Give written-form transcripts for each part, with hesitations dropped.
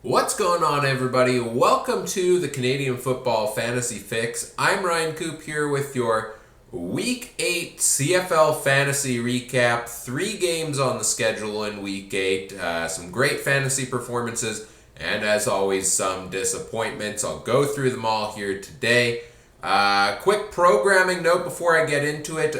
What's going on, everybody? Welcome to the Canadian Football Fantasy Fix. I'm Ryan Coop here with your Week 8 CFL Fantasy Recap. 3 games on the schedule in Week 8. Some great fantasy performances, and as always, some disappointments. I'll go through them all here today. Quick programming note before I get into it.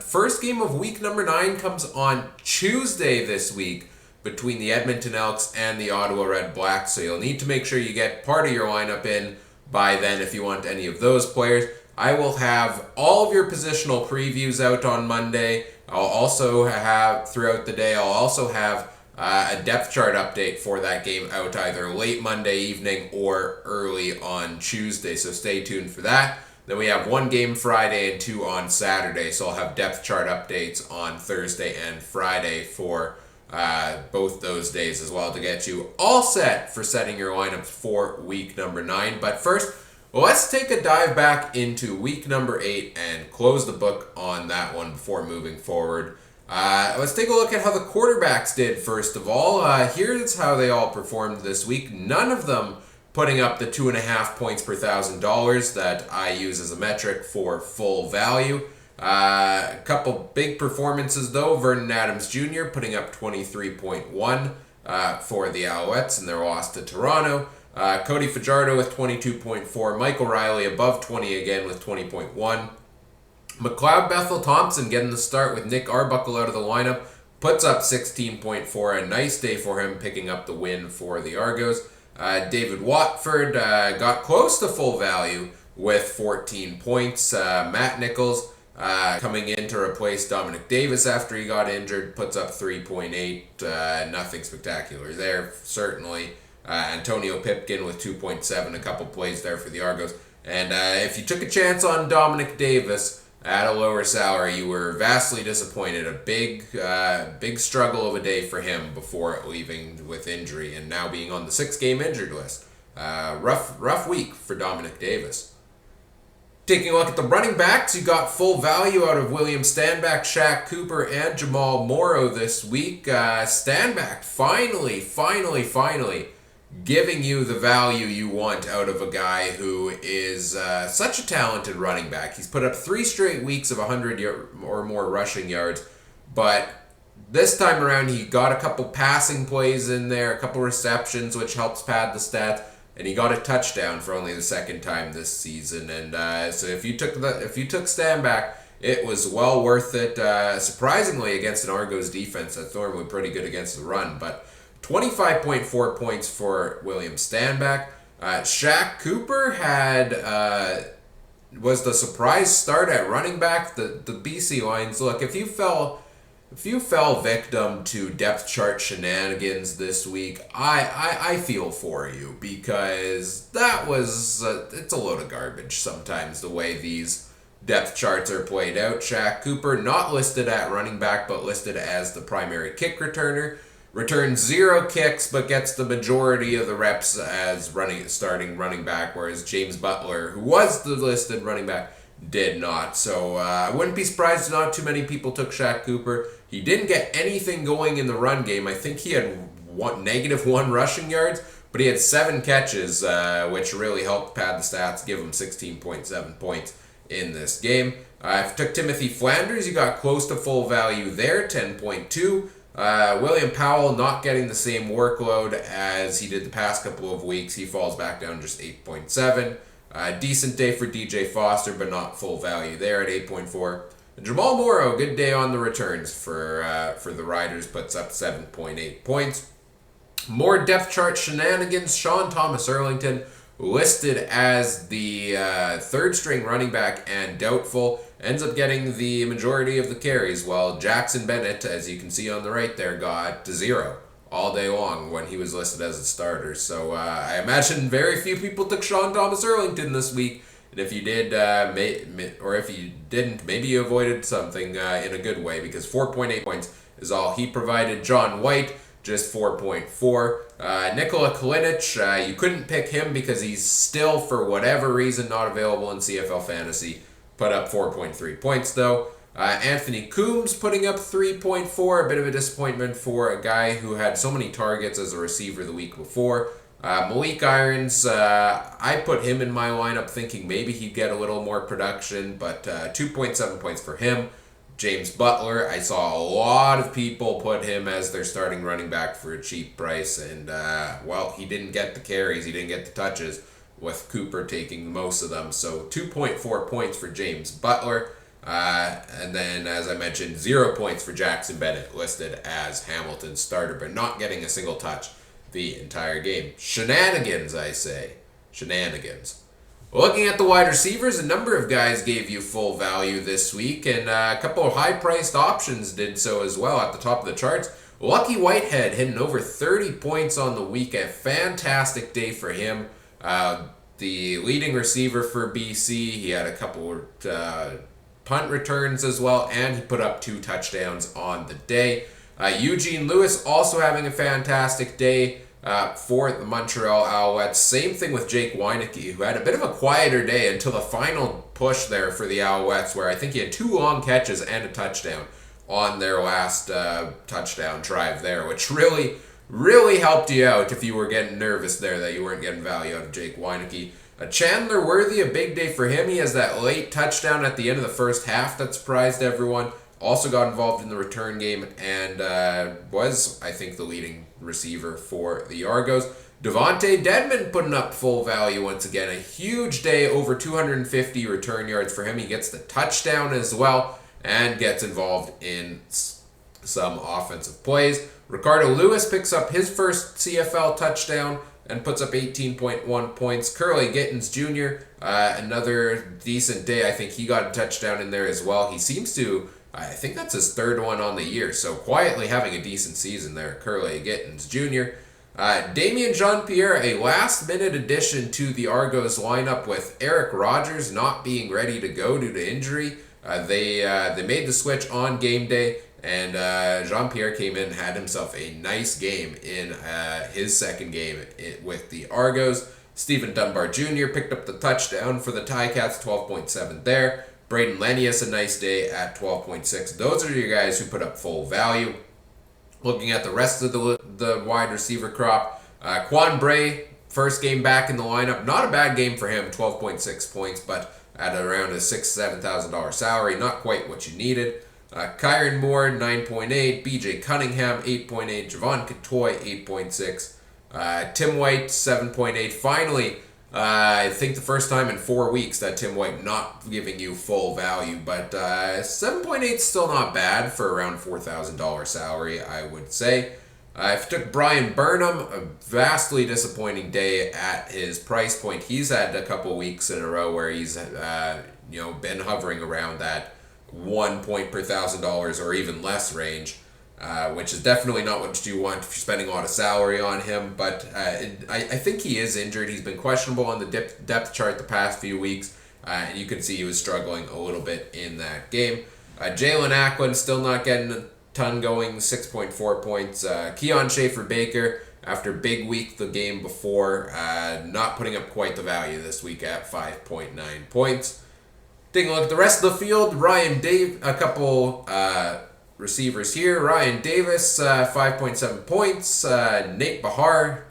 First game of week number 9 comes on Tuesday this week between the Edmonton Elks and the Ottawa Red Blacks, so you'll need to make sure you get part of your lineup in by then if you want any of those players. I will have all of your positional previews out on Monday. I'll also have, throughout the day, a depth chart update for that game out either late Monday evening or early on Tuesday, so stay tuned for that. Then we have 1 game Friday and 2 on Saturday, so I'll have depth chart updates on Thursday and Friday for both those days as well to get you all set for setting your lineups for week number 9. But first, let's take a dive back into week number 8 and close the book on that one before moving forward. Let's take a look at how the quarterbacks did first of all. Here's how they all performed this week. None of them putting up the 2.5 points per $1,000 that I use as a metric for full value. A couple big performances though. Vernon Adams Jr. putting up 23.1 for the Alouettes in their loss to Toronto. Cody Fajardo with 22.4. Michael Riley above 20 again with 20.1. McLeod Bethel Thompson getting the start with Nick Arbuckle out of the lineup. Puts up 16.4. A nice day for him picking up the win for the Argos. David Watford got close to full value with 14 points. Matt Nichols coming in to replace Dominic Davis after he got injured, puts up 3.8. Nothing spectacular there, certainly. Antonio Pipkin with 2.7, a couple plays there for the Argos. And if you took a chance on Dominic Davis at a lower salary, you were vastly disappointed. A big struggle of a day for him before leaving with injury and now being on the 6-game injured list. Rough week for Dominic Davis. Taking a look at the running backs, you got full value out of William Stanback, Shaq Cooper, and Jamal Morrow this week. Stanback finally giving you the value you want out of a guy who is such a talented running back. He's put up 3 straight weeks of 100 or more rushing yards, but this time around he got a couple passing plays in there, a couple receptions, which helps pad the stats. And he got a touchdown for only the 2nd time this season. And so if you took Stanback, it was well worth it. Surprisingly, against an Argos defense that's normally pretty good against the run, but 25.4 points for William Stanback. Shaq Cooper was the surprise start at running back. The BC Lions. Look, if you fell victim to depth chart shenanigans this week, I feel for you, because it's a load of garbage sometimes the way these depth charts are played out. Shaq Cooper not listed at running back but listed as the primary kick returner. Returns 0 kicks but gets the majority of the reps as starting running back, whereas James Butler, who was the listed running back, did not. So I wouldn't be surprised if not too many people took Shaq Cooper. He didn't get anything going in the run game. I think he had -1 rushing yards, but he had 7 catches, which really helped pad the stats, give him 16.7 points in this game. If you took Timothy Flanders, you got close to full value there, 10.2. William Powell not getting the same workload as he did the past couple of weeks. He falls back down just 8.7. Decent day for DJ Foster, but not full value there at 8.4. Jamal Morrow, good day on the returns for the Riders, puts up 7.8 points. More depth chart shenanigans. Sean Thomas Erlington, listed as the 3rd-string running back and doubtful, ends up getting the majority of the carries, while Jackson Bennett, as you can see on the right there, got 0 all day long when he was listed as a starter. So I imagine very few people took Sean Thomas Erlington this week. And if you did, or if you didn't, maybe you avoided something in a good way, because 4.8 points is all he provided. John White, just 4.4. Nikola Kalinic, you couldn't pick him because he's still, for whatever reason, not available in CFL Fantasy. Put up 4.3 points, though. Anthony Coombs putting up 3.4, a bit of a disappointment for a guy who had so many targets as a receiver the week before. Malik Irons, I put him in my lineup thinking maybe he'd get a little more production, but 2.7 points for him. James Butler, I saw a lot of people put him as their starting running back for a cheap price, and well, he didn't get the carries, he didn't get the touches, with Cooper taking most of them. So 2.4 points for James Butler, and then as I mentioned, 0 points for Jackson Bennett, listed as Hamilton's starter, but not getting a single touch the entire game. Shenanigans, I say. Shenanigans. Looking at the wide receivers, a number of guys gave you full value this week, and a couple of high-priced options did so as well at the top of the charts. Lucky Whitehead hitting over 30 points on the week. A fantastic day for him. The leading receiver for BC, he had a couple punt returns as well, and he put up 2 touchdowns on the day. Eugene Lewis also having a fantastic day for the Montreal Alouettes. Same thing with Jake Weineke, who had a bit of a quieter day until the final push there for the Alouettes, where I think he had 2 long catches and a touchdown on their last touchdown drive there, which really helped you out if you were getting nervous there that you weren't getting value out of Jake Weineke. Chandler Worthy, a big day for him. He has that late touchdown at the end of the first half that surprised everyone. Also got involved in the return game and was, I think, the leading receiver for the Argos. Devontae Dedmon putting up full value once again. A huge day, over 250 return yards for him. He gets the touchdown as well and gets involved in some offensive plays. Ricardo Lewis picks up his first CFL touchdown and puts up 18.1 points. Curley Gittins Jr., another decent day. I think he got a touchdown in there as well. He seems to... I think that's his 3rd one on the year, so quietly having a decent season there, Curley Gittins Jr. Damien Jean-Pierre, a last-minute addition to the Argos lineup with Eric Rogers not being ready to go due to injury. They made the switch on game day, and Jean-Pierre came in and had himself a nice game in his second game with the Argos. Stephen Dunbar Jr. picked up the touchdown for the Ticats, 12.7 there. Braden Lenius, a nice day at 12.6. Those are your guys who put up full value. Looking at the rest of the wide receiver crop, Quan Bray, first game back in the lineup. Not a bad game for him, 12.6 points, but at around a $6,000 to $7,000 salary. Not quite what you needed. Kyron Moore, 9.8. BJ Cunningham, 8.8. Javon Katoy, 8.6. Tim White, 7.8. Finally, I think the first time in 4 weeks that Tim White not giving you full value, but 7.8 is still not bad for around $4,000 salary, I would say. If you took Brian Burnham, a vastly disappointing day at his price point. He's had a couple weeks in a row where he's been hovering around that 1 point per $1,000 or even less range. Which is definitely not what you want if you're spending a lot of salary on him. But I think he is injured. He's been questionable on the depth chart the past few weeks. And you can see he was struggling a little bit in that game. Jalen Acklin still not getting a ton going, 6.4 points. Keon Schaefer-Baker, after big week the game before, not putting up quite the value this week at 5.9 points. Taking a look at the rest of the field, a couple... receivers here. Ryan Davis, 5.7 points. Nate Bahar,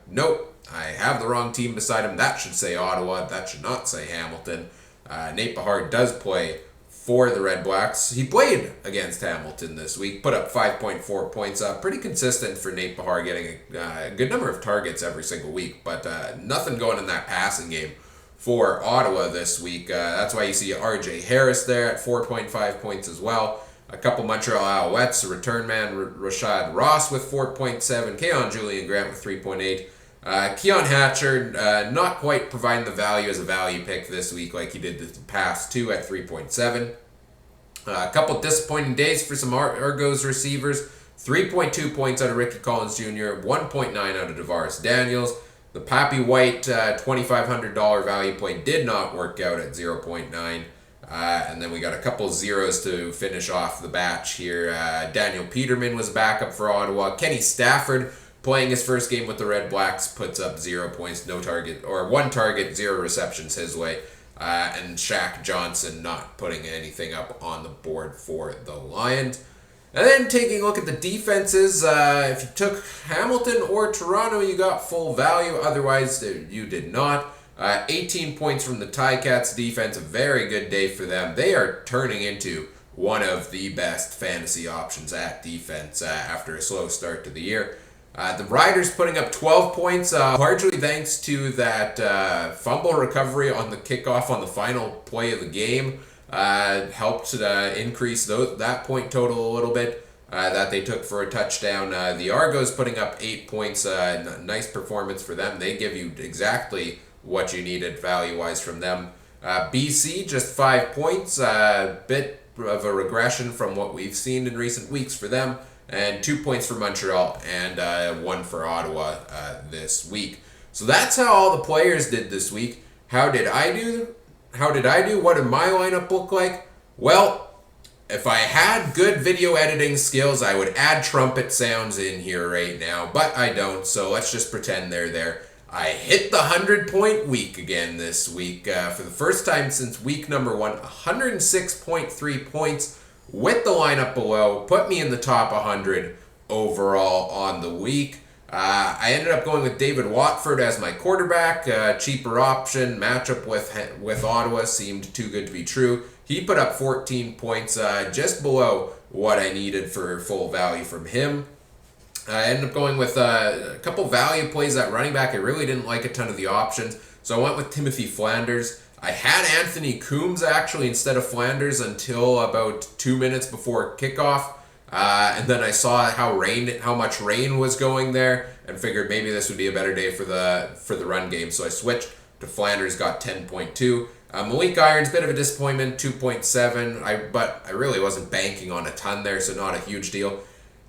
nope, I have the wrong team beside him. That should say Ottawa. That should not say Hamilton. Nate Bahar does play for the Red Blacks. He played against Hamilton this week, put up 5.4 points. Pretty consistent for Nate Bahar, getting a good number of targets every single week, but nothing going in that passing game for Ottawa this week. That's why you see RJ Harris there at 4.5 points as well. A couple Montreal Alouettes, a return man, Rashad Ross with 4.7, Keon Julian Grant with 3.8. Keon Hatcher, not quite providing the value as a value pick this week like he did the past 2 at 3.7. A couple disappointing days for some Argos receivers. 3.2 points out of Ricky Collins Jr., 1.9 out of DeVaris Daniels. The Pappy White $2,500 value play did not work out at 0.9. And then we got a couple zeros to finish off the batch here. Daniel Peterman was backup for Ottawa. Kenny Stafford, playing his first game with the Red Blacks, puts up 0 points, no target, or 1 target, 0 receptions his way. And Shaq Johnson not putting anything up on the board for the Lions. And then taking a look at the defenses, if you took Hamilton or Toronto, you got full value. Otherwise, you did not. 18 points from the Ticats defense, a very good day for them. They are turning into one of the best fantasy options at defense after a slow start to the year. The Riders putting up 12 points, largely thanks to that fumble recovery on the kickoff on the final play of the game. Helped increase that point total a little bit that they took for a touchdown. The Argos putting up 8 points, nice performance for them. They give you exactly what you needed value-wise from them. BC just 5 points, bit of a regression from what we've seen in recent weeks for them, and 2 points for Montreal and 1 for Ottawa this week. So that's how all the players did this week. How did I do? What did my lineup look like? Well, if I had good video editing skills, I would add trumpet sounds in here right now, but I don't, so let's just pretend they're there. I hit the 100-point week again this week for the first time since week number 1. 106.3 points with the lineup below, put me in the top 100 overall on the week. I ended up going with David Watford as my quarterback. Cheaper option. Matchup with Ottawa seemed too good to be true. He put up 14 points, just below what I needed for full value from him. I ended up going with a couple value plays at running back. I really didn't like a ton of the options, so I went with Timothy Flanders. I had Anthony Coombs actually instead of Flanders until about 2 minutes before kickoff. And then I saw how much rain was going there, and figured maybe this would be a better day for the run game. So I switched to Flanders, got 10.2. Malik Irons, bit of a disappointment, 2.7. But I really wasn't banking on a ton there, so not a huge deal.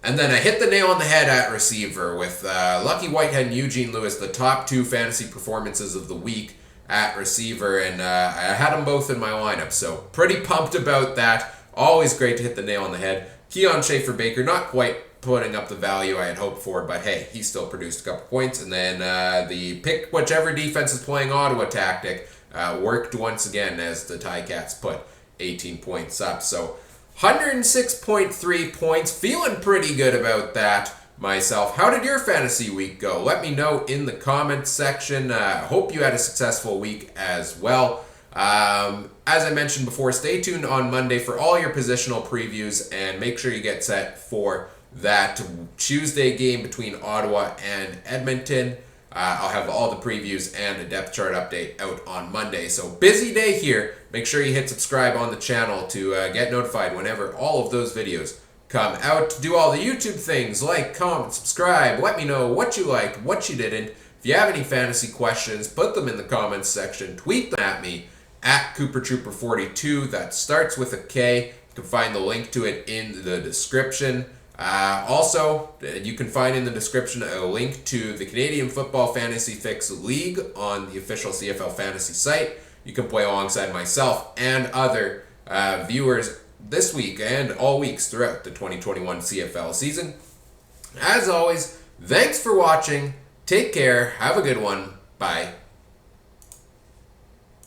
And then I hit the nail on the head at receiver with Lucky Whitehead and Eugene Lewis, the top 2 fantasy performances of the week at receiver, and I had them both in my lineup. So pretty pumped about that. Always great to hit the nail on the head. Keon Schaefer-Baker, not quite putting up the value I had hoped for, but hey, he still produced a couple points. And then the pick whichever defense is playing Ottawa tactic worked once again as the Ticats put 18 points up. So 106.3 points, feeling pretty good about that myself. How did your fantasy week go? Let me know in the comments section. Hope you had a successful week as well. As I mentioned before, stay tuned on Monday for all your positional previews, and make sure you get set for that Tuesday game between Ottawa and Edmonton. I'll have all the previews and a depth chart update out on Monday. So busy day here. Make sure you hit subscribe on the channel to get notified whenever all of those videos come out. Do all the YouTube things, like, comment, subscribe. Let me know what you liked, what you didn't. If you have any fantasy questions, put them in the comments section. Tweet them at me at CooperTrooper42. That starts with a K. You can find the link to it in the description. Also, you can find in the description a link to the Canadian Football Fantasy Fix League on the official CFL Fantasy site. You can play alongside myself and other viewers this week and all weeks throughout the 2021 CFL season. As always, thanks for watching. Take care. Have a good one. Bye.